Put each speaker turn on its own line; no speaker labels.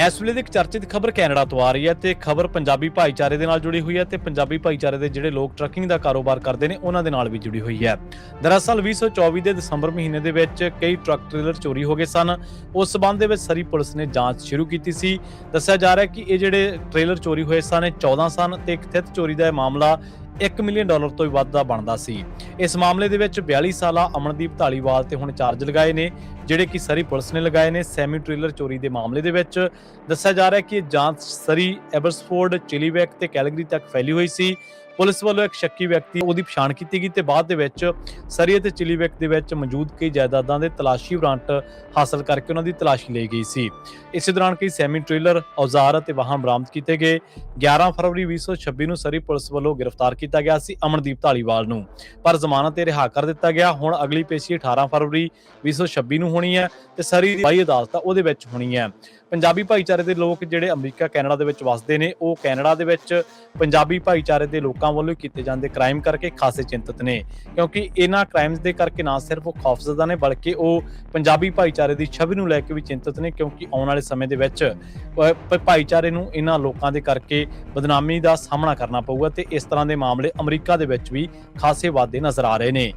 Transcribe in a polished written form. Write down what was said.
ਇਸ ਵੇਲੇ ਦੀ ਇੱਕ ਚਰਚਿਤ ਖਬਰ ਕੈਨੇਡਾ ਤੋਂ ਆ ਰਹੀ ਹੈ ਤੇ ਖਬਰ ਪੰਜਾਬੀ ਭਾਈਚਾਰੇ ਦੇ ਨਾਲ ਜੁੜੀ ਹੋਈ ਹੈ ਤੇ ਪੰਜਾਬੀ ਭਾਈਚਾਰੇ ਦੇ ਜਿਹੜੇ ਲੋਕ ਟਰੱਕਿੰਗ ਦਾ ਕਾਰੋਬਾਰ ਕਰਦੇ ਨੇ ਉਹਨਾਂ ਦੇ ਨਾਲ ਵੀ ਜੁੜੀ ਹੋਈ ਹੈ। ਦਰਅਸਲ 2024 ਦੇ ਦਸੰਬਰ ਮਹੀਨੇ ਦੇ ਵਿੱਚ ਕਈ ਟਰੱਕ ਟ੍ਰੇਲਰ ਚੋਰੀ ਹੋ ਗਏ ਸਨ। ਉਸ ਸਬੰਧ ਦੇ ਵਿੱਚ ਸਰੀ ਪੁਲਿਸ ਨੇ ਜਾਂਚ ਸ਼ੁਰੂ ਕੀਤੀ ਸੀ। ਦੱਸਿਆ ਜਾ ਰਿਹਾ ਹੈ ਕਿ ਇਹ ਜਿਹੜੇ ਟ੍ਰੇਲਰ ਚੋਰੀ ਹੋਏ ਸਨ 14 ਸਨ ਤੇ ਕਥਿਤ ਚੋਰੀ ਦਾ ਇਹ ਮਾਮਲਾ $1 ਮਿਲੀਅਨ ਤੋਂ ਵੀ ਵੱਧ ਦਾ ਬਣਦਾ ਸੀ। ਇਸ ਮਾਮਲੇ ਦੇ ਵਿੱਚ 42 ਸਾਲਾ ਅਮਨਦੀਪ ਧਾਲੀਵਾਲ ਤੇ ਹੁਣ ਚਾਰਜ ਲਗਾਏ ਨੇ ਜਿਹੜੇ ਕਿ ਸਰੀ ਪੁਲਿਸ ਨੇ ਲਗਾਏ ਨੇ। ਸੈਮੀ ਟ੍ਰੇਲਰ ਚੋਰੀ ਦੇ ਮਾਮਲੇ ਦੇ ਵਿੱਚ ਦੱਸਿਆ ਜਾ ਰਿਹਾ ਹੈ ਕਿ ਇਹ ਜਾਂਚ ਸਰੀ, ਐਬਰਸਫੋਰਡ, ਚਿਲੀਵੈਕ ਤੇ ਕੈਲਗਰੀ ਤੱਕ ਫੈਲੀ ਹੋਈ ਸੀ। ਪੁਲਿਸ ਵੱਲੋਂ ਇੱਕ ਸ਼ੱਕੀ ਵਿਅਕਤੀ ਉਹਦੀ ਪਛਾਣ ਕੀਤੀ ਗਈ ਤੇ ਬਾਅਦ ਦੇ ਵਿੱਚ ਸਰੀ ਅਤੇ ਚਿਲੀਵੈਕ ਦੇ ਵਿੱਚ ਮੌਜੂਦ ਕਈ ਜਾਇਦਾਦਾਂ ਦੇ ਤਲਾਸ਼ੀ ਵਾਰੰਟ ਹਾਸਲ ਕਰਕੇ ਉਹਨਾਂ ਦੀ ਤਲਾਸ਼ੀ ਲਈ ਗਈ ਸੀ। ਇਸੇ ਦੌਰਾਨ ਕਈ ਸੈਮੀ ਟ੍ਰੇਲਰ, ਔਜ਼ਾਰ ਅਤੇ ਵਾਹਨ ਬਰਾਮਦ ਕੀਤੇ ਗਏ। 11 ਫਰਵਰੀ 2026 ਨੂੰ ਸਰੀ ਪੁਲਿਸ ਵੱਲੋਂ ਗ੍ਰਿਫਤਾਰ ਕੀਤਾ ਗਿਆ ਸੀ ਅਮਨਦੀਪ ਧਾਲੀਵਾਲ ਨੂੰ, ਪਰ ਜ਼ਮਾਨਤ ਤੇ ਰਿਹਾ ਕਰ ਦਿੱਤਾ ਗਿਆ। ਹੁਣ ਅਗਲੀ ਪੇਸ਼ੀ 18 ਫਰਵਰੀ 2026 ਨੂੰ ਹੋਣੀ ਹੈ ਤੇ ਸਰੀ ਦੀ ਬਾਈ ਅਦਾਲਤ ਉਹਦੇ ਵਿੱਚ ਹੋਣੀ ਹੈ। ਪੰਜਾਬੀ ਭਾਈਚਾਰੇ ਦੇ ਲੋਕ ਜਿਹੜੇ ਅਮਰੀਕਾ, ਕੈਨੇਡਾ ਦੇ ਵਿੱਚ ਵਸਦੇ ਨੇ, ਉਹ ਕੈਨੇਡਾ ਦੇ ਵਿੱਚ ਪੰਜਾਬੀ ਭਾਈਚਾਰੇ ਦੇ ਲੋਕਾਂ ਵੱਲੋਂ ਕੀਤੇ ਜਾਂਦੇ ਕ੍ਰਾਈਮ ਕਰਕੇ ਖਾਸੇ ਚਿੰਤਤ ਨੇ, ਕਿਉਂਕਿ ਇਹਨਾਂ ਕ੍ਰਾਈਮਸ ਦੇ ਕਰਕੇ ਨਾ ਸਿਰਫ ਉਹ ਖੌਫਜ਼ਦਾ ਨੇ ਬਲਕਿ ਉਹ ਪੰਜਾਬੀ ਭਾਈਚਾਰੇ ਦੀ ਛਵੀ ਨੂੰ ਲੈ ਕੇ ਵੀ ਚਿੰਤਤ ਨੇ, ਕਿਉਂਕਿ ਆਉਣ ਵਾਲੇ ਸਮੇਂ ਦੇ ਵਿੱਚ ਭਾਈਚਾਰੇ ਨੂੰ ਇਹਨਾਂ ਲੋਕਾਂ ਦੇ ਕਰਕੇ ਬਦਨਾਮੀ ਦਾ ਸਾਹਮਣਾ ਕਰਨਾ ਪਊਗਾ ਤੇ ਇਸ ਤਰ੍ਹਾਂ ਦੇ ਮਾਮਲੇ ਅਮਰੀਕਾ ਦੇ ਵਿੱਚ ਵੀ ਖਾਸੇ ਵਾਧੇ ਨਜ਼ਰ ਆ ਰਹੇ ਨੇ।